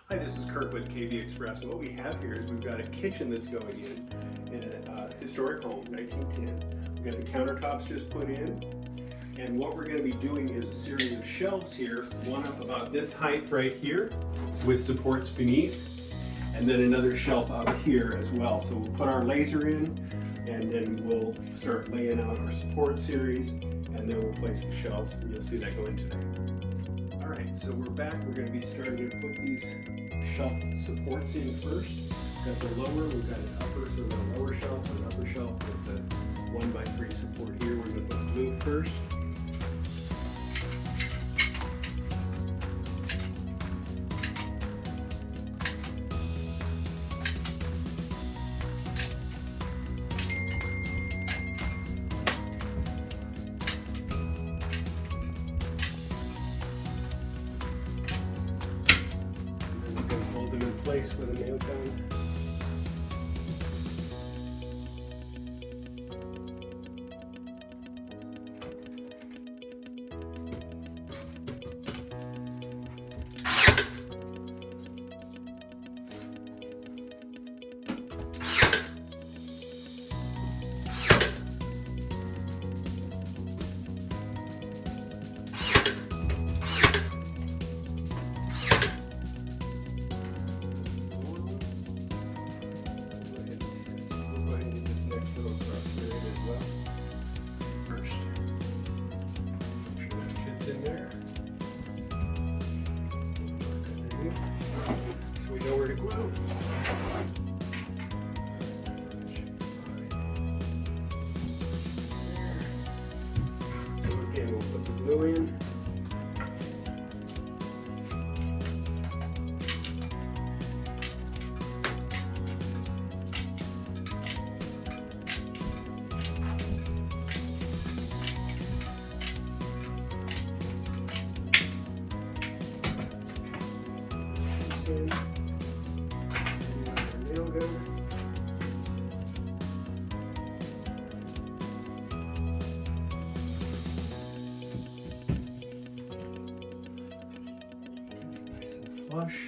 Hi, this is Kirk with KB Express. What we have here is we've got a kitchen that's going in a historic home, 1910. We've got the countertops just put in, and what we're going to be doing is a series of shelves here, one up about this height right here with supports beneath, and then another shelf out here as well. So we'll put our laser in, and then we'll start laying out our support series, and then we'll place the shelves, and you'll see that go in today. Alright, so we're back. We're going to be starting to put these shelf supports in first. We've got the lower, we've got an upper, so we've got a lower shelf and an upper shelf with the 1x3 support here. We're going to put glue first. Place with a nail gun. In there. So we know where to glue. So again, we'll put the glue in. In. Nail gun. Nice and flush.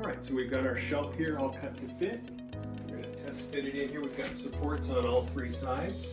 Alright, so we've got our shelf here all cut to fit. We're going to test fit it in here. We've got supports on all three sides.